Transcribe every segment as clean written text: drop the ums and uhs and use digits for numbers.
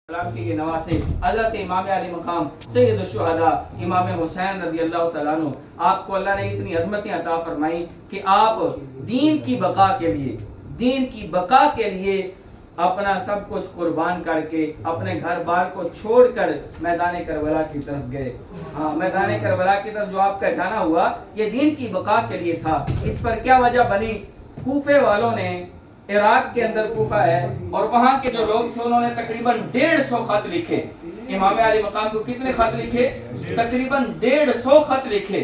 السلام کے یہ نواسے حضرت امام علی مقام سید الشہداء امام حسین رضی اللہ تعالیٰ عنہ، آپ کو اللہ نے اتنی عظمتیں عطا فرمائی کہ آپ دین کی بقا کے لیے اپنا سب کچھ قربان کر کے اپنے گھر بار کو چھوڑ کر میدان کربلا کی طرف گئے۔ میدان کربلا کی طرف جو آپ کا جانا ہوا یہ دین کی بقا کے لیے تھا۔ اس پر کیا وجہ بنی؟ کوفے والوں نے، عراق کے اندر کوفہ ہے اور وہاں کے جو لوگ تھے انہوں نے تقریباً 150 خط لکھے۔ امام علی مقام کو کتنے خط لکھے؟ تقریباً 150 خط لکھے۔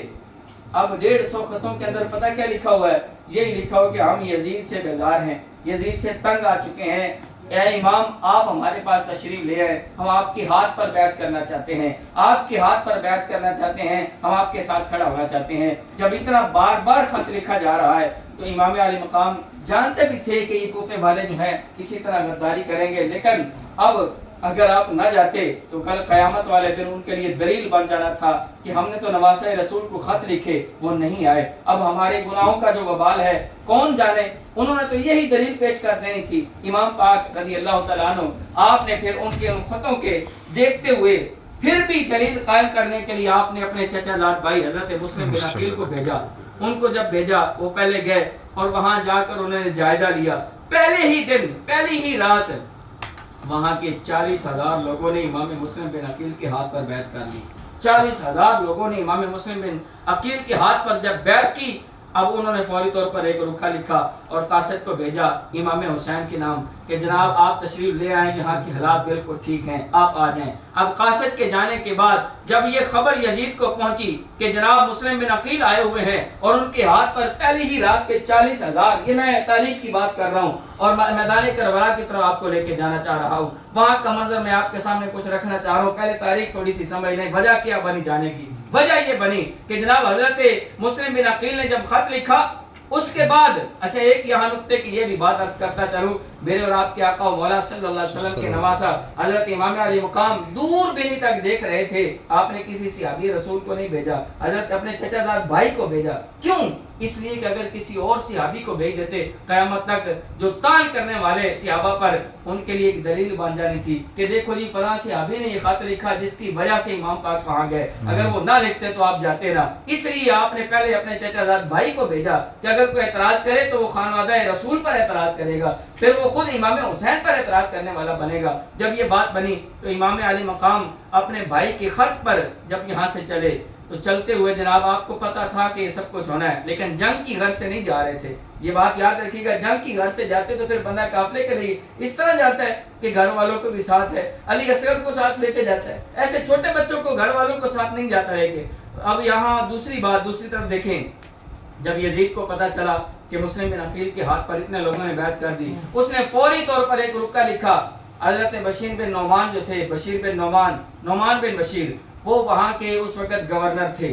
اب 150 خطوں کے اندر پتہ کیا لکھا ہوا ہے؟ یہ لکھا ہوا کہ ہم یزید سے بیزار ہیں، یزید سے تنگ آ چکے ہیں، اے امام آپ ہمارے پاس تشریف لے آئے، ہم آپ کے ہاتھ پر بیعت کرنا چاہتے ہیں، آپ کے ہاتھ پر بیعت کرنا چاہتے ہیں، ہم آپ کے ساتھ کھڑا ہونا چاہتے ہیں۔ جب اتنا بار بار خط لکھا جا رہا ہے تو امام علی مقام جانتے بھی تھے کہ یہ کوفے والے جو ہیں اسی طرح غداری کریں گے، لیکن اب اگر آپ نہ جاتے تو کل قیامت والے دن ان کے لیے دلیل بن جانا تھا کہ ہم نے تو نواسۂ رسول کو خط لکھے، وہ نہیں آئے، اب ہمارے گناہوں کا جو وبال ہے کون جانے۔ انہوں نے تو یہی دلیل پیش کر دینی تھی۔ امام پاک رضی اللہ تعالیٰ عنہ آپ نے پھر ان کے ان خطوں کے دیکھتے ہوئے پھر بھی دلیل قائم کرنے کے لیے آپ نے اپنے چچا زاد بھائی حضرت مسلم بن عقیل کو بھیجا۔ ان کو جب بھیجا وہ پہلے گئے اور وہاں جا کر انہوں نے جائزہ لیا۔ پہلے ہی دن، پہلی ہی رات وہاں کے 40,000 لوگوں نے امام مسلم بن عقیل کے ہاتھ پر بیعت کر لی۔ 40,000 لوگوں نے امام مسلم بن عقیل کے ہاتھ پر جب بیعت کی، اب انہوں نے فوری طور پر ایک رکھا لکھا اور قاصد کو بھیجا امام حسین کے نام کہ جناب آپ تشریف لے آئیں، یہاں کی حالات بالکل ٹھیک ہیں، آپ آ جائیں۔ اب قاصد کے جانے کے بعد جب یہ خبر یزید کو پہنچی کہ جناب مسلم بن عقیل آئے ہوئے ہیں اور ان کے ہاتھ پر پہلی ہی رات کے 40,000، یہ میں تاریخ کی بات کر رہا ہوں اور میدان کربلا کی طرف آپ کو لے کے جانا چاہ رہا ہوں، وہاں کا منظر میں آپ کے سامنے کچھ رکھنا چاہ رہا ہوں۔ پہلے تاریخ تھوڑی سی سمجھ لیں، وجہ کیا بنی جانے کی؟ وجہ یہ بنی کہ جناب حضرت مسلم بن عقیل نے جب خط لکھا اس کے بعد، اچھا ایک یہاں نقطے کی یہ بھی بات عرض کرتا چلوں، میرے اور آپ کے آقا و مولا صلی اللہ علیہ وسلم کے نواسا حضرت امام علی مقام دور بینی تک دیکھ رہے تھے، آپ نے کسی صحابی رسول کو نہیں بھیجا، حضرت اپنے چچا زاد بھائی کو بھیجا۔ کیوں؟ اس لیے کہ اگر کسی اور صحابی کو بھیج دیتے قیامت تک جو طعن کرنے والے صحابہ پر ان کے لیے ایک دلیل بن جانی تھی کہ دیکھو جی فلاں صحابی نے یہ خط لکھا جس کی وجہ سے امام پاک وہاں گئے، اگر وہ نہ لکھتے تو آپ جاتے نہ۔ اس لیے آپ نے پہلے اپنے چچا زاد بھائی کو بھیجا کہ اگر کوئی اعتراض کرے تو وہ خانوادہ رسول پر اعتراض کرے گا، پھر وہ خود امام حسین پر اعتراض کرنے والا بنے گا۔ جب یہ بات بنی تو امام علی مقام اپنے بھائی کے خط پر جب یہاں سے چلے تو چلتے ہوئے جناب آپ کو پتا تھا کہ یہ سب کچھ ہونا ہے، لیکن جنگ کی غرض سے نہیں جا رہے تھے۔ یہ بات یاد رکھیے گا، جنگ کی غرض سے جاتے تو پھر بندہ قافلے کے لیے اس طرح جاتا ہے کہ گھر والوں کو بھی ساتھ ہے، علی اصغر کو ساتھ لے کے جاتا ہے، ایسے چھوٹے بچوں کو گھر والوں کو ساتھ نہیں جاتا ہے کہ۔ اب یہاں دوسری بات، دوسری طرف دیکھیں، جب یزید کو پتا چلا کہ مسلم بن عقیل کے ہاتھ پر اتنے لوگوں نے بیعت کر دی، اس نے فوری طور پر ایک رکا لکھا۔ حضرت بشیر بن نعمان جو تھے، بشیر بن نعمان بن بشیر، وہ وہاں کے اس وقت گورنر تھے،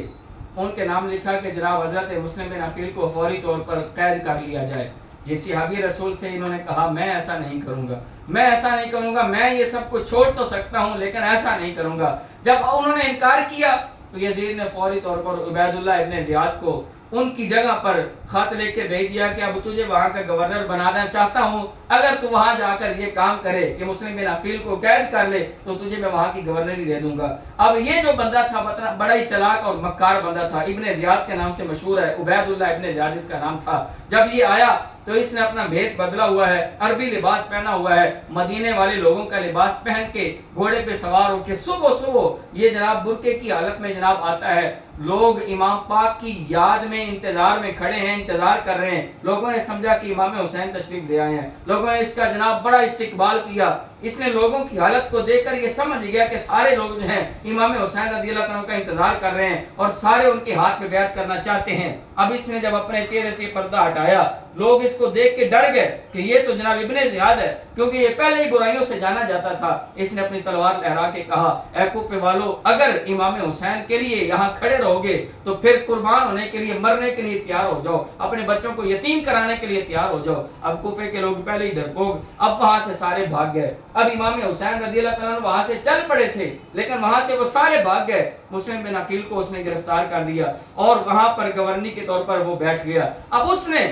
ان کے نام لکھا کہ جناب حضرت مسلم بن عقیل کو فوری طور پر قید کر لیا جائے۔ یہ صحابی رسول تھے، انہوں نے کہا میں ایسا نہیں کروں گا، میں ایسا نہیں کروں گا، میں یہ سب کچھ چھوڑ تو سکتا ہوں لیکن ایسا نہیں کروں گا۔ جب انہوں نے انکار کیا تو یزید نے فوری طور پر عبید اللہ ابن زیاد کو ان کی جگہ پر خط لے کے بھیج دیا کہ اب تجھے وہاں کا گورنر بنانا چاہتا ہوں، اگر تو وہاں جا کر یہ کام کرے کہ مسلم بن عقیل کو قید کر لے تو تجھے میں وہاں کی گورنری دے دوں گا۔ اب یہ جو بندہ تھا بڑا ہی چلاک اور مکار بندہ تھا، ابن زیاد کے نام سے مشہور ہے، عبید اللہ ابن زیاد اس کا نام تھا۔ جب یہ آیا تو اس نے اپنا بھیس بدلا ہوا ہے، عربی لباس پہنا ہوا ہے، مدینے والے لوگوں کا لباس پہن کے گھوڑے پہ سوار ہو کے صبح یہ جناب برقعے کی حالت میں جناب آتا ہے۔ لوگ امام پاک کی یاد میں انتظار میں کھڑے ہیں، انتظار کر رہے ہیں۔ لوگوں نے سمجھا کہ امام حسین تشریف لے آئے ہیں، لوگوں نے اس کا جناب بڑا استقبال کیا۔ اس نے لوگوں کی حالت کو دیکھ کر یہ سمجھ گیا کہ سارے لوگ جو ہیں امام حسین رضی اللہ عنہ کا انتظار کر رہے ہیں اور سارے ان کے ہاتھ پہ بیعت کرنا چاہتے ہیں۔ اب اس نے جب اپنے چہرے سے پردہ ہٹایا، لوگ اس کو دیکھ کے ڈر گئے کہ یہ تو جناب ابن زیاد ہے، کیونکہ یہ پہلے ہی برائیوں سے جانا جاتا تھا۔ اس نے اپنی تلوار لہرا کے کہا اے کوفے والو، اگر امام حسین کے لیے یہاں کھڑے رہو گے تو پھر قربان ہونے کے لیے، مرنے کے لیے تیار ہو جاؤ، اپنے بچوں کو یتیم کرانے کے لیے تیار ہو جاؤ۔ اب کوفے کے لوگ پہلے ہی ڈرپوک، اب وہاں سے سارے بھاگ گئے۔ اب امام حسین رضی اللہ تعالیٰ وہاں سے چل پڑے تھے لیکن وہاں سے وہ سارے بھاگ گئے۔ مسلم بن عقیل کو اس نے گرفتار کر دیا اور وہاں پر گورنی کے طور پر وہ بیٹھ گیا۔ اب اس نے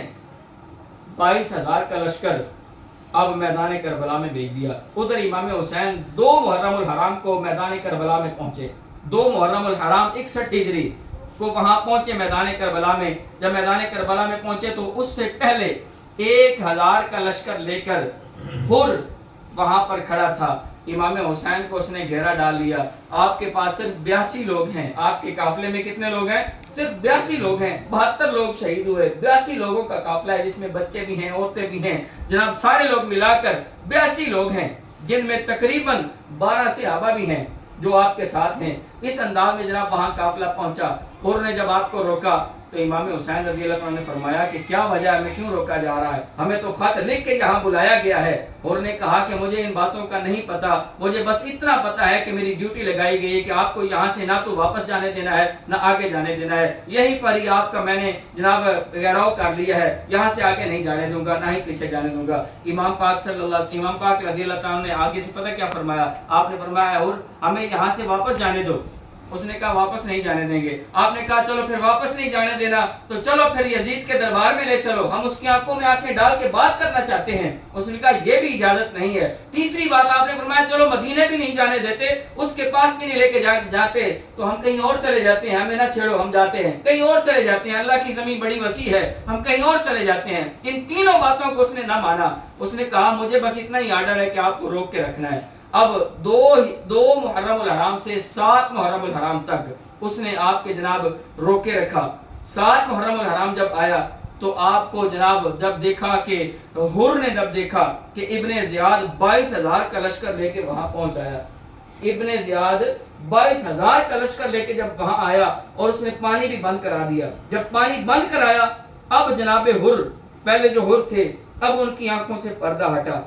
22,000 کا لشکر اب میدان کربلا میں بھیج دیا. ادھر امام حسین 2 محرم الحرام کو میدان کربلا میں پہنچے. 2 محرم الحرام 61 ہجری کو وہاں پہنچے میدان کربلا میں. جب میدان کربلا میں پہنچے تو اس سے پہلے 1000 کا لشکر لے کر حر وہاں پر کھڑا تھا. امام حسین کو اس نے گھیرا ڈال لیا. آپ کے پاس صرف 82 لوگ ہیں. آپ کے قافلے میں کتنے لوگ ہیں؟ صرف 82 لوگ ہیں. 72 لوگ شہید ہوئے. 82 لوگوں کا قافلہ ہے جس میں بچے بھی ہیں، عورتیں بھی ہیں. جناب سارے لوگ ملا کر 82 لوگ ہیں، جن میں تقریباً 12 صحابہ بھی ہیں جو آپ کے ساتھ ہیں. اس انداز میں جناب وہاں قافلہ پہنچا. حر نے جب آپ کو روکا تو امام حسین رضی اللہ عنہ نے فرمایا کہ کیا وجہ ہے، ہمیں کیوں روکا جا رہا ہے؟ ہمیں تو خط لکھ کے یہاں بلایا گیا ہے. حر نے کہا کہ مجھے ان باتوں کا نہیں پتا، مجھے بس اتنا پتا ہے کہ میری ڈیوٹی لگائی گئی ہے کہ آپ کو یہاں سے نہ تو واپس جانے دینا ہے نہ آگے جانے دینا ہے. یہیں پر ہی آپ کا میں نے جناب گھیراؤ کر لیا ہے. یہاں سے آگے نہیں جانے دوں گا، نہ ہی پیچھے جانے دوں گا. امام پاک رضی اللہ عنہ نے آگے سے پتہ کیا فرمایا؟ آپ نے فرمایا حر ہمیں یہاں سے واپس جانے دو. اس نے کہا واپس نہیں جانے دیں گے. آپ نے کہا چلو پھر واپس نہیں جانے دینا تو چلو پھر یزید کے دربار میں لے چلو، ہم اس کی آنکھوں میں آنکھیں ڈال کے بات کرنا چاہتے ہیں. اس نے کہا یہ بھی اجازت نہیں ہے. تیسری بات آپ نے فرمایا چلو مدینے بھی نہیں جانے دیتے، اس کے پاس بھی نہیں لے کے جاتے تو ہم کہیں اور چلے جاتے ہیں، ہمیں نہ چھیڑو، ہم جاتے ہیں کہیں اور چلے جاتے ہیں، اللہ کی زمین بڑی وسیع ہے، ہم کہیں اور چلے جاتے ہیں. ان تینوں باتوں کو اس نے نہ مانا. اس نے کہا مجھے بس اتنا ہی آرڈر ہے کہ آپ کو روک کے رکھنا ہے. اب 2 محرم الحرام سے 7 محرم الحرام تک اس نے آپ کے جناب روکے رکھا. 7 محرم الحرام جب آیا تو آپ کو جناب جب دیکھا کہ حر نے جب دیکھا کہ ابن زیاد 22,000 کا لشکر لے کے وہاں پہنچ آیا. ابن زیاد 22,000 کا لشکر لے کے جب وہاں آیا اور اس نے پانی بھی بند کرا دیا. جب پانی بند کرایا اب جناب حر، پہلے جو حر تھے، اب ان کی آنکھوں سے پردہ ہٹا.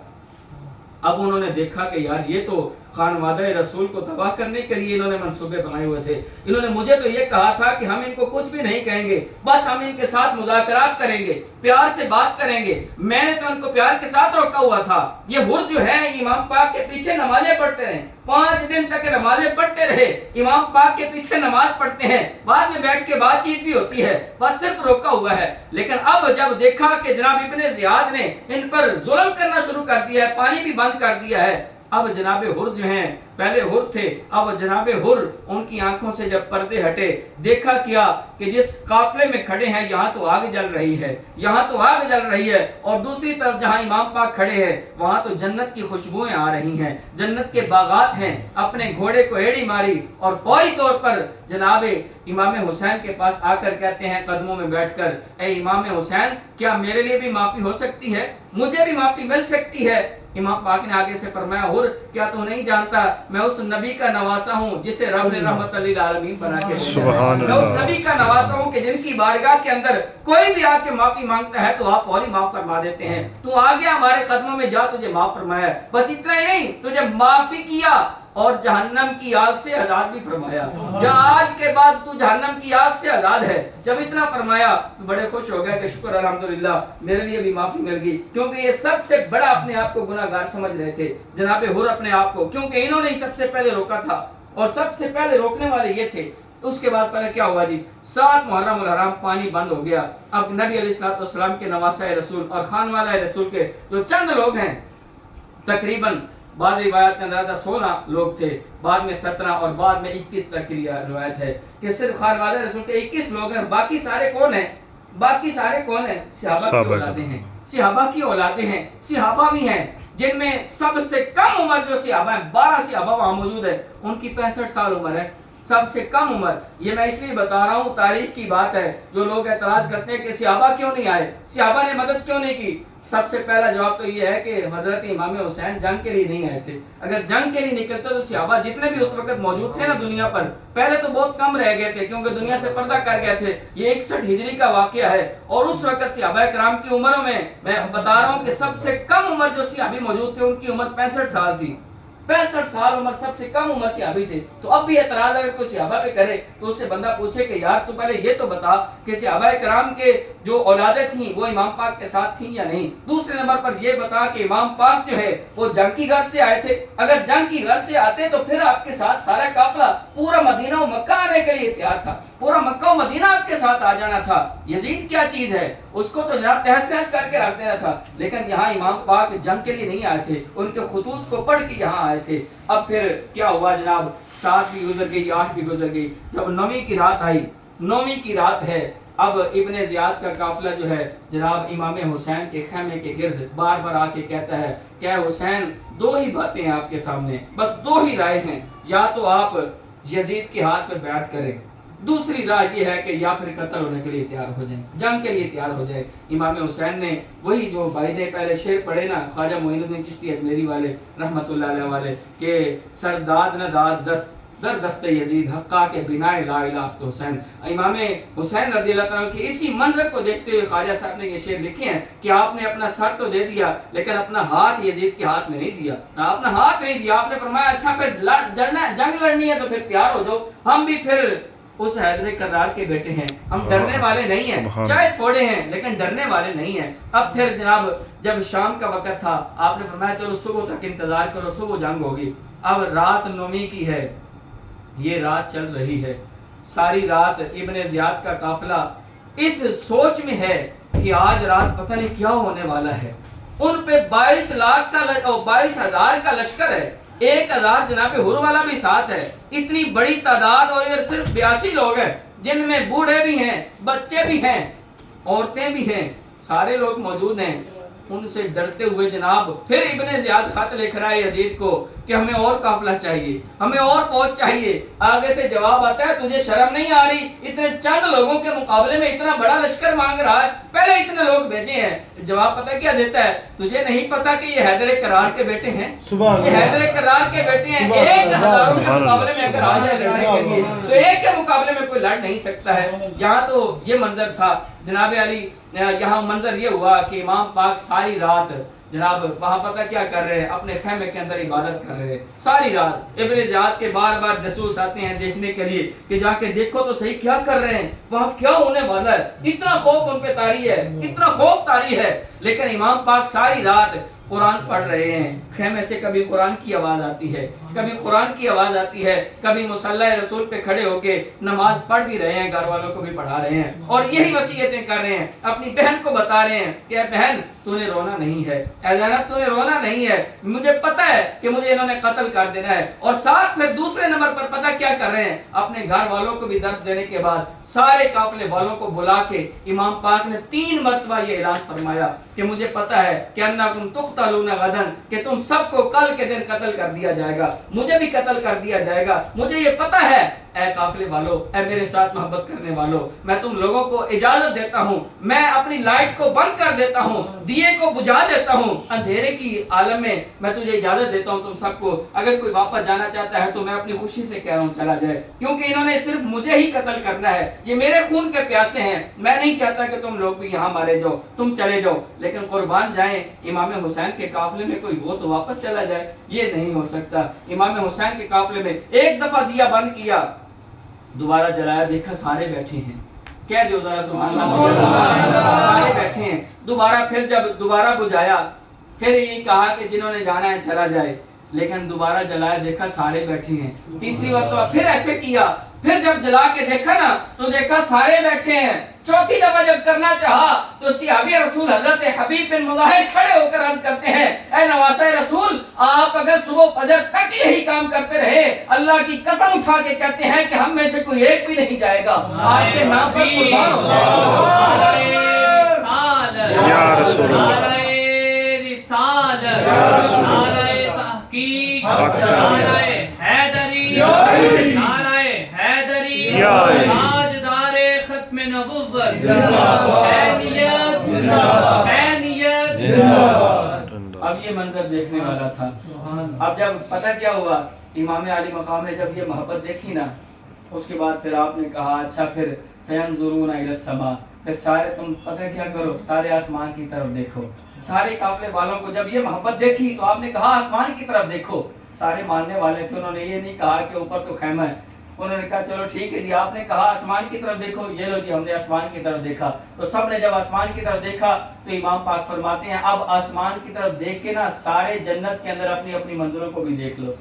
اب انہوں نے دیکھا کہ یار یہ تو خانوادہ رسول کو تباہ کرنے کے لیے انہوں نے منصوبے بنائے ہوئے تھے. انہوں نے مجھے تو یہ کہا تھا کہ ہم ان کو کچھ بھی نہیں کہیں گے، بس ہم ان کے ساتھ مذاکرات کریں گے، پیار سے بات کریں گے. میں نے تو ان کو پیار کے ساتھ روکا ہوا تھا. یہ حر جو ہے امام پاک کے پیچھے نمازیں پڑھتے رہے، 5 دن تک نمازیں پڑھتے رہے، امام پاک کے پیچھے نماز پڑھتے ہیں، بعد میں بیٹھ کے بات چیت بھی ہوتی ہے، بس صرف روکا ہوا ہے. لیکن اب جب دیکھا کہ جناب ابن زیاد نے ان پر ظلم کرنا شروع کر دیا ہے، پانی بھی بند کر دیا ہے، اب جناب حر جو ہیں، پہلے حر تھے، اب جناب حر ان کی آنکھوں سے جب پردے ہٹے، دیکھا کیا کہ جس قافلے میں کھڑے ہیں یہاں تو آگ جل رہی ہے، یہاں تو آگ جل رہی ہے، اور دوسری طرف جہاں امام پاک کھڑے ہیں وہاں تو جنت کی خوشبوئیں آ رہی ہیں، جنت کے باغات ہیں. اپنے گھوڑے کو ایڑی ماری اور فوری طور پر جناب امام حسین کے پاس آ کر کہتے ہیں قدموں میں بیٹھ کر، اے امام حسین کیا میرے لیے بھی معافی ہو سکتی ہے، مجھے بھی معافی مل سکتی ہے؟ امام پاک نے آگے سے فرمایا حر کیا تو نہیں جانتا میں اس نبی کا نواسا ہوں جسے رب نے رحمت للعالمین بنا کے بھیجا ہے. میں اس نبی کا نواسا ہوں کہ جن کی بارگاہ کے اندر کوئی بھی آ کے معافی مانگتا ہے تو آپ فوری معاف فرما دیتے ہیں. تو آ گیا ہمارے قدموں میں، جا تجھے معاف فرمایا. بس اتنا ہی نہیں، تجھے معاف بھی کیا اور جہنم کی آگ سے آزاد بھی فرمایا. جا آج کے بعد تو جہنم کی آگ سے آزاد ہے. جب اتنا فرمایا تو بڑے خوش ہو گئے کہ شکر الحمدللہ میرے لیے بھی معافی مل گئی، کیونکہ یہ سب سے بڑا اپنے آپ کو گناہگار سمجھ رہے تھے جناب حر اپنے آپ کو، کیونکہ انہوں نے ہی سب سے پہلے روکا تھا اور سب سے پہلے روکنے والے یہ تھے. اس کے بعد پہلے کیا ہوا جی؟ 7 محرم الحرام پانی بند ہو گیا. اب نبی علیہ السلام کے نواسہ رسول اور خانوالہ رسول کے جو چند لوگ ہیں، تقریباً بعض روایات کے اندر 16 لوگ تھے، بعد میں 17 اور بعد میں 21 تک کی روایت ہے کہ صرف خانوادہ رسول کے 21 لوگ ہیں. باقی سارے کون ہیں؟ باقی سارے کون ہیں؟ صحابہ کی اولادیں ہیں. صحابہ کی اولادیں ہیں، صحابہ بھی ہیں جن میں سب سے کم عمر جو صحابہ ہیں، 12 صحابہ وہاں موجود ہیں، ان کی 65 سال عمر ہے. سب سے کم عمر. یہ میں اس لیے بتا رہا ہوں، تاریخ کی بات ہے. جو لوگ اعتراض کرتے ہیں کہ صحابہ کیوں نہیں آئے، صحابہ نے مدد کیوں نہیں کی، سب سے پہلا جواب تو یہ ہے کہ حضرت امام حسین جنگ کے لیے نہیں آئے تھے. اگر جنگ کے لیے نکلتے تو صحابہ جتنے بھی اس وقت موجود تھے نا دنیا پر، پہلے تو بہت کم رہ گئے تھے کیونکہ دنیا سے پردہ کر گئے تھے. یہ 61 ہجری کا واقعہ ہے اور اس وقت صحابہ کرام کی عمروں میں بتا رہا ہوں کہ سب سے کم عمر جو صحابی موجود تھے ان کی عمر 65 سال تھی. 65 سال عمر سب سے کم عمر صحابی تھے. تو اب بھی اعتراض اگر کوئی صحابہ پہ کرے تو اس سے بندہ پوچھے کہ یار تو پہلے یہ تو بتا کہ صحابہ کرام کے جو اولادیں تھیں وہ امام پاک کے ساتھ تھیں یا نہیں. دوسرے نمبر پر یہ بتا کہ امام پاک جو ہے وہ جنگ کی غرض سے آئے تھے. اگر جنگ کی غرض سے آتے تو پھر آپ کے ساتھ سارا قافلہ پورا مدینہ و مکہ آنے کے لیے تیار تھا. پورا مکہ و مدینہ آپ کے ساتھ آ جانا تھا. یزید کیا چیز ہے, اس کو تو جناب تہس نہس کر کے رکھ دینا تھا. لیکن یہاں امام پاک جنگ کے لیے نہیں آئے تھے, ان کے خطوط کو پڑھ کے یہاں آئے تھے. اب پھر کیا ہوا جناب, 7 بھی گزر گئی, 8 بھی گزر گئی. جب 9ویں کی رات آئی, 9ویں کی رات ہے, اب ابن زیاد کا قافلہ جو ہے جناب امام حسین کے خیمے کے گرد بار بار آ کے کہتا ہے کہ اے حسین, 2 ہی باتیں ہیں آپ کے سامنے, بس 2 ہی رائے ہیں, یا تو آپ یزید کے ہاتھ پہ بیعت کریں, دوسری رائے یہ ہے کہ یا پھر قتل ہونے کے لیے تیار ہو جائیں, جنگ کے لیے تیار ہو جائیں. امام حسین نے وہی جو بھائی نے پہلے شعر پڑھے نا, خواجہ معین الدین چشتی اجمیری والے رحمۃ اللہ علیہ والے, کہ سرداد نہ داد دست در دست یزید حقا کے بنا لا الہ است حسین. امام حسین رضی اللہ تعالیٰ کے اسی منظر کو دیکھتے ہوئے خواجہ صاحب نے یہ شعر لکھے ہیں کہ آپ نے اپنا سر تو دے دیا لیکن اپنا ہاتھ یزید کے ہاتھ میں نہیں دیا, اپنا ہاتھ نہیں دیا. آپ نے فرمایا اچھا پھر جنگ لڑنی ہے تو پھر تیار ہو جاؤ, ہم بھی پھر اس حیدر کرار کے بیٹے ہیں, ہم ڈرنے والے نہیں ہیں, چاہے تھوڑے ہیں لیکن ڈرنے والے نہیں ہیں. اب پھر جناب جب شام کا وقت تھا, آپ نے فرمایا چلو صبح تک انتظار کرو, صبح جنگ ہوگی. اب رات 9ویں کی ہے, یہ رات چل رہی ہے, ساری رات ابن زیاد کا قافلہ اس سوچ میں ہے کہ آج رات پتہ نہیں کیا ہونے والا ہے. ان پہ 22,000 کا لشکر ہے, 1,000 جناب حر والا بھی ساتھ ہے. اتنی بڑی تعداد, اور یہ صرف 82 لوگ ہیں جن میں بوڑھے بھی ہیں, بچے بھی ہیں, عورتیں بھی ہیں, سارے لوگ موجود ہیں. ان سے ڈرتے ہوئے جناب پھر ابن زیاد خط لکھ رہا ہے یزید کو کہ ہمیں اور قافلہ چاہیے, ہمیں اور فوج چاہیے. آگے سے جواب آتا ہے تجھے شرم نہیں آ رہی, اتنے چند لوگوں کے مقابلے میں اتنا بڑا لشکر مانگ رہا ہے, پہلے اتنے لوگ بھیجے ہیں. جواب پتہ کیا دیتا ہے, تجھے نہیں پتا کہ یہ حیدر کرار کے بیٹے ہیں, یہ حیدر کرار کے بیٹے ہیں. 1,000 کے مقابلے میں اگر آ جائے لڑنے کے لیے تو ایک کے مقابلے میں کوئی لڑ نہیں سکتا ہے. یہاں تو یہ منظر تھا جناب علی. یہاں منظر یہ ہوا کہ امام پاک ساری رات جناب وہاں پتہ کیا کر رہے ہیں, اپنے خیمے کے اندر عبادت کر رہے ہیں ساری رات. ابن زیاد کے بار بار جاسوس آتے ہیں دیکھنے کے لیے کہ جا کے دیکھو تو صحیح کیا کر رہے ہیں, وہاں کیا ہونے والا ہے. اتنا خوف ان پہ طاری ہے, اتنا خوف طاری ہے. لیکن امام پاک ساری رات قرآن پڑھ رہے ہیں. خیمے سے کبھی قرآن کی آواز آتی ہے, کبھی قرآن کی آواز آتی ہے, کبھی مصلی رسول پہ کھڑے ہو کے نماز پڑھ بھی رہے ہیں, گھر والوں کو بھی پڑھا رہے ہیں, اور یہی وصیتیں کر رہے ہیں. اپنی بہن کو بتا رہے ہیں کہ اے بہن تو نے رونا نہیں ہے, اے زینب تو نے رونا نہیں ہے, مجھے پتہ ہے کہ مجھے انہوں نے قتل کر دینا ہے. اور ساتھ پھر دوسرے نمبر پر پتہ کیا کر رہے ہیں, اپنے گھر والوں کو بھی درس دینے کے بعد سارے قافلے والوں کو بلا کے امام پاک نے 3 مرتبہ یہ اعلان فرمایا کہ مجھے پتہ ہے کہ انکم تقتلون غدا, کہ تم سب کو کل کے دن قتل کر دیا جائے گا, مجھے بھی قتل کر دیا جائے گا. مجھے یہ پتہ ہے اے قافلے والو, اے میرے ساتھ محبت کرنے والو, میں تم لوگوں کو اجازت دیتا ہوں, میں اپنی لائٹ کو بند کر دیتا ہوں, دیے کو بجھا دیتا ہوں, اندھیرے کی عالم میں میں تجھے اجازت دیتا ہوں تم سب کو. اگر کوئی واپس جانا چاہتا ہے تو میں اپنی خوشی سے کہہ رہا ہوں چلا جائے, کیونکہ انہوں نے صرف مجھے ہی قتل کرنا ہے, یہ میرے خون کے پیاسے ہیں, میں نہیں چاہتا کہ تم لوگ بھی یہاں مارے جاؤ, تم چلے جاؤ. لیکن قربان جائیں امام حسین کے قافلے میں کوئی وہ تو واپس چلا جائے, یہ نہیں ہو سکتا. امام حسین کے قافلے میں ایک دفعہ دیا بند کیا, دوبارہ جلایا, دیکھا سارے بیٹھے ہیں, کہہ دیو ذرا سبحان اللہ, سارے بیٹھے ہیں. دوبارہ پھر جب دوبارہ بجھایا, پھر یہ کہا کہ جنہوں نے جانا ہے چلا جائے, لیکن دوبارہ جلایا, دیکھا سارے بیٹھے ہیں. تیسری بار تو پھر ایسے کیا, پھر جب جلا کے دیکھا نا تو دیکھا سارے بیٹھے ہیں. چوتھی دفعہ جب کرنا چاہا تو صحابی رسول حضرت حبیب بن مظاہر کھڑے ہو کر عرض کرتے ہیں, اے نواسہ رسول, آپ اگر صبح فجر تک یہی کام کرتے رہے, اللہ کی قسم اٹھا کے کہتے ہیں کہ ہم میں سے کوئی ایک بھی نہیں جائے گا, آپ کے نام پر قربان ہو جائے گا. یا رسول اللہ, اب یہ منظر دیکھنے والا تھا. اب جب پتہ کیا ہوا, امام علی مقام نے جب یہ محبت دیکھی نا, اس کے بعد پھر آپ نے کہا اچھا پھر فینظرون الی السماء, پھر سارے تم پتہ کیا کرو, سارے آسمان کی طرف دیکھو. سارے قافلے والوں کو جب یہ محبت دیکھی تو آپ نے کہا آسمان کی طرف دیکھو. سارے ماننے والے تھے, انہوں نے یہ نہیں کہا کہ اوپر تو خیمہ ہے, انہوں نے کہا چلو ٹھیک ہے جی, آپ نے کہا آسمان کی طرف دیکھو, یہ لو جی ہم نے آسمان کی طرف دیکھا. تو سب نے جب آسمان کی طرف دیکھا تو امام پاک فرماتے ہیں اب آسمان کی طرف دیکھ کے نا سارے جنت کے اندر اپنی اپنی منظروں کو بھی دیکھ لو.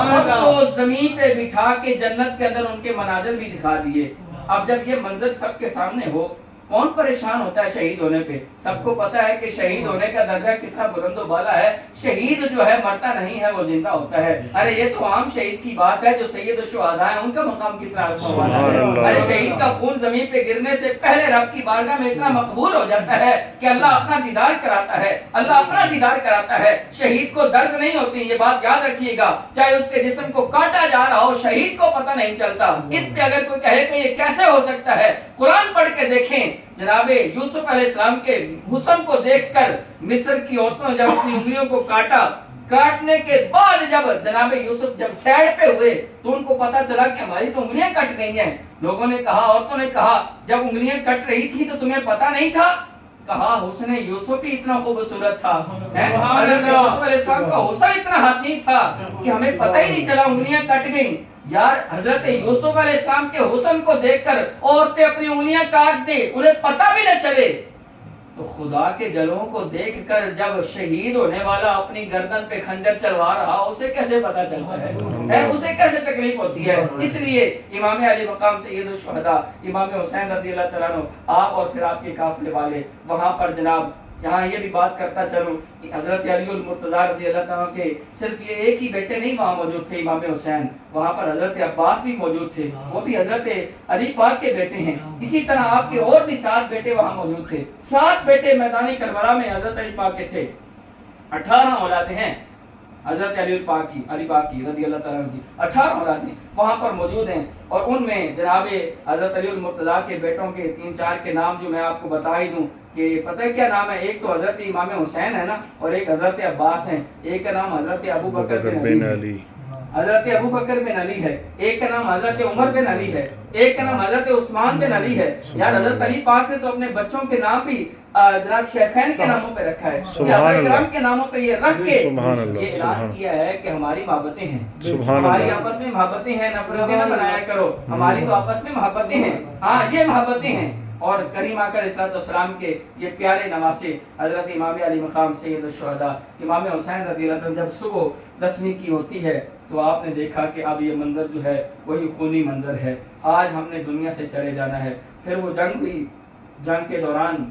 سب کو زمین پہ بٹھا کے جنت کے اندر ان کے مناظر بھی دکھا دیے. اب جب یہ منظر سب کے سامنے ہو کون پریشان ہوتا ہے شہید ہونے پہ؟ سب کو پتا ہے کہ شہید ہونے کا درجہ کتنا بلند و بالا ہے. شہید جو ہے مرتا نہیں ہے، وہ زندہ ہوتا ہے. ارے یہ تو عام شہید کی بات ہے، جو سید الشہداء ہیں ان کا مقام کتنا عظیم والا ہے. ارے شہید کا خون زمین پہ گرنے سے پہلے رب کی بارگاہ میں اتنا مقبول ہو جاتا ہے کہ اللہ اپنا دیدار کراتا ہے، اللہ اپنا دیدار کراتا ہے. شہید کو درد نہیں ہوتی، یہ بات یاد رکھیے گا. چاہے اس کے جسم کو کاٹا جا رہا ہو، شہید کو پتہ نہیں چلتا. اس پہ اگر کوئی کہے کہ یہ کیسے ہو سکتا ہے، قرآن پڑھ کے دیکھیں. جناب یوسف علیہ السلام کے حسن کو دیکھ کر مصر کی عورتوں نے جب اپنی انگلیوں کو کاٹا، کاٹنے کے بعد جب جناب یوسف جب سیڈ پہ ہوئے تو ان کو پتا چلا کہ ہماری تو انگلیاں کٹ گئی ہیں. لوگوں نے کہا، عورتوں نے کہا، جب انگلیاں کٹ رہی تھی تو تمہیں پتا نہیں تھا؟ کہا حسن یوسف ہی اتنا خوبصورت تھا، حضرت یوسف علیہ السلام کا حسن اتنا حسین تھا کہ ہمیں پتہ ہی نہیں چلا انگلیاں کٹ گئیں. یار حضرت یوسف علیہ السلام کے حسن کو دیکھ کر عورتیں اپنی انگلیاں کاٹ دے، انہیں پتہ بھی نہ چلے، تو خدا کے جلووں کو دیکھ کر جب شہید ہونے والا اپنی گردن پہ خنجر چلوا رہا اسے کیسے پتا چلتا ہے، اسے کیسے تکلیف ہوتی ہے. اس لیے امام علی مقام سید الشہداء امام حسین رضی اللہ تعالیٰ عنہ، آپ اور پھر آپ کے قافلے والے وہاں پر جناب، یہاں یہ بھی بات کرتا چلوں کہ حضرت علی المرتضیٰ رضی اللہ تعالیٰ کے صرف یہ ایک ہی بیٹے نہیں وہاں موجود تھے امام حسین، وہاں پر حضرت عباس بھی موجود تھے، وہ بھی حضرت علی پاک کے بیٹے ہیں. اسی طرح آپ کے اور بھی 7 بیٹے وہاں موجود تھے. 7 بیٹے میدان کربلا میں حضرت علی پاک کے تھے. 18 اولادیں ہیں حضرت علی پاک کی رضی اللہ تعالیٰ کی. 18 اولادیں وہاں پر موجود ہیں، اور ان میں جناب حضرت علی المرتضیٰ کے بیٹوں کے 3-4 کے نام جو میں آپ کو بتا ہی دوں کہ پتہ ہے کیا نام ہے. ایک تو حضرت امام حسین ہے نا، اور ایک حضرت عباس ہیں. ایک کا نام حضرت ابو بکر بن علی، حضرت ابو بکر بن علی ہے. ایک کا نام حضرت عمر بن علی ہے. ایک کا نام حضرت عثمان بن علی ہے. یار حضرت علی پاک نے تو اپنے بچوں کے نام بھی جناب شیخین کے ناموں پہ رکھا ہے، صحابہ کرام کے ناموں پہ یہ رکھ کے یہ اعلان کیا ہے کہ ہماری محبتیں ہیں، ہماری آپس میں محبتیں ہیں، نفرتیں نہ بنایا کرو، ہماری تو آپس میں محبتیں ہیں. ہاں یہ محبتیں ہیں. اور کریم آقا علیہ السلام کے یہ پیارے نواسے حضرت امام علی مقام سید الشہداء امام حسین رضی اللہ عنہ جب صبح 10ویں کی ہوتی ہے تو آپ نے دیکھا کہ اب یہ منظر جو ہے وہی خونی منظر ہے. آج ہم نے دنیا سے چلے جانا ہے. پھر وہ جنگ ہوئی، جنگ کے دوران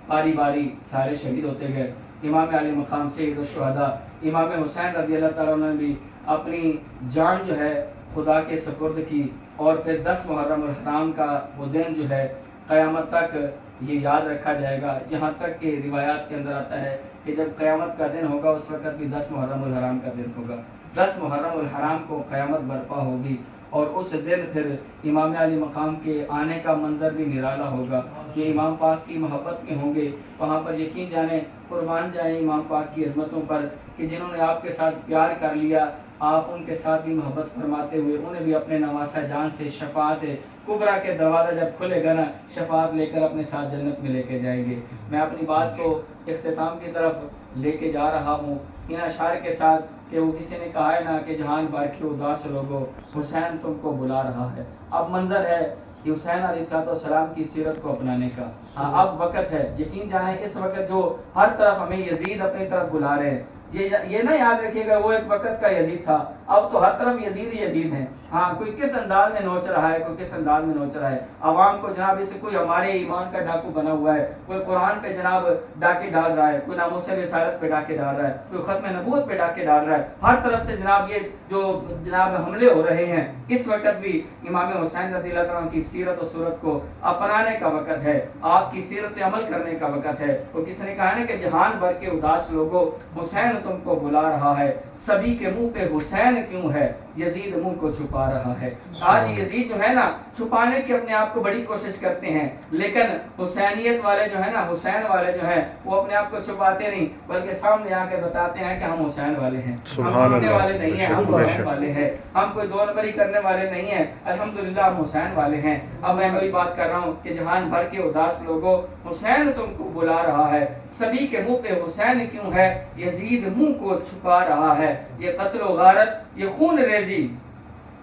باری باری سارے شہید ہوتے گئے. امام علی مقام سید الشہداء امام حسین رضی اللہ تعالیٰ عنہ نے بھی اپنی جان جو ہے خدا کے سپرد کی. اور پھر 10 محرم الحرام کا وہ دن جو ہے قیامت تک یہ یاد رکھا جائے گا. یہاں تک کہ روایات کے اندر آتا ہے کہ جب قیامت کا دن ہوگا اس وقت بھی 10 محرم الحرام کا دن ہوگا. 10 محرم الحرام کو قیامت برپا ہوگی، اور اس دن پھر امام علی مقام کے آنے کا منظر بھی نرالا ہوگا. کہ امام پاک کی محبت میں ہوں گے وہاں پر. یقین جانیں، قربان جائیں امام پاک کی عظمتوں پر کہ جنہوں نے آپ کے ساتھ پیار کر لیا، آپ ان کے ساتھ بھی محبت فرماتے ہوئے انہیں بھی اپنے نواسہ جان سے شفاعت کبریٰ کے دروازہ جب کھلے گا نا، شفاعت لے کر اپنے ساتھ جنت میں لے کے جائیں گے. میں اپنی بات کو اختتام کی طرف لے کے جا رہا ہوں ان اشعار کے ساتھ کہ وہ کسی نے کہا ہے نا کہ جہان بھر کے اداس لوگوں، حسین تم کو بلا رہا ہے. اب منظر ہے کہ حسین علیہ السلام کی سیرت کو اپنانے کا. ہاں اب وقت ہے. یقین جانیں اس وقت جو ہر طرف ہمیں یزید اپنی طرف بلا رہے ہیں، یہ نہ یاد رکھیے گا وہ ایک وقت کا یزید تھا، اب تو ہر طرف یزید ہی یزید ہیں. ہاں کوئی کس انداز میں نوچ رہا ہے، کوئی کس انداز میں نوچ رہا ہے عوام کو. جناب اسے کوئی ہمارے ایمان کا ڈاکو بنا ہوا ہے، کوئی قرآن پہ جناب ڈاکے ڈال رہا ہے، کوئی ناموس رسالت پہ ڈاکے ڈال رہا ہے، کوئی ختم نبوت پہ ڈاکے ڈال رہا ہے. ہر طرف سے جناب یہ جو جناب حملے ہو رہے ہیں. اس وقت بھی امام حسین رضی اللہ عنہ کی سیرت و صورت کو اپنانے کا وقت ہے، آپ کی سیرت عمل کرنے کا وقت ہے. وہ کسی نے کہا نا کہ جہان بھر کے اداس لوگوں، حسین تم کو بلا رہا ہے. سبھی کے منہ پہ حسین کیوں ہے، یزید منہ کو چھپا رہا ہے. آج یزید جو ہے نا چھپانے کی اپنے آپ کو بڑی کوشش کرتے ہیں، لیکن حسینیت والے جو ہے نا، حسین والے جو ہیں وہ اپنے آپ کو چھپاتے نہیں بلکہ سامنے آ کے بتاتے ہیں کہ ہم حسین والے ہیں. ہم چھپنے والے نہیں ہیں، ہم حسین والے ہیں. ہم کوئی دو نمبری کرنے والے نہیں ہیں، الحمدللہ ہم حسین والے ہیں. اب میں وہی بات کر رہا ہوں کہ جہان بھر کے اداس لوگوں، حسین تم کو بلا رہا ہے. سبھی کے منہ پہ حسین کیوں ہے، یزید منہ کو چھپا رہا ہے. یہ قتل و غارت، یہ خون ریزی،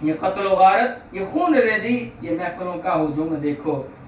یہ قتل و غارت، یہ خون ریزی، یہ محفلوں کا ہجوم دیکھو.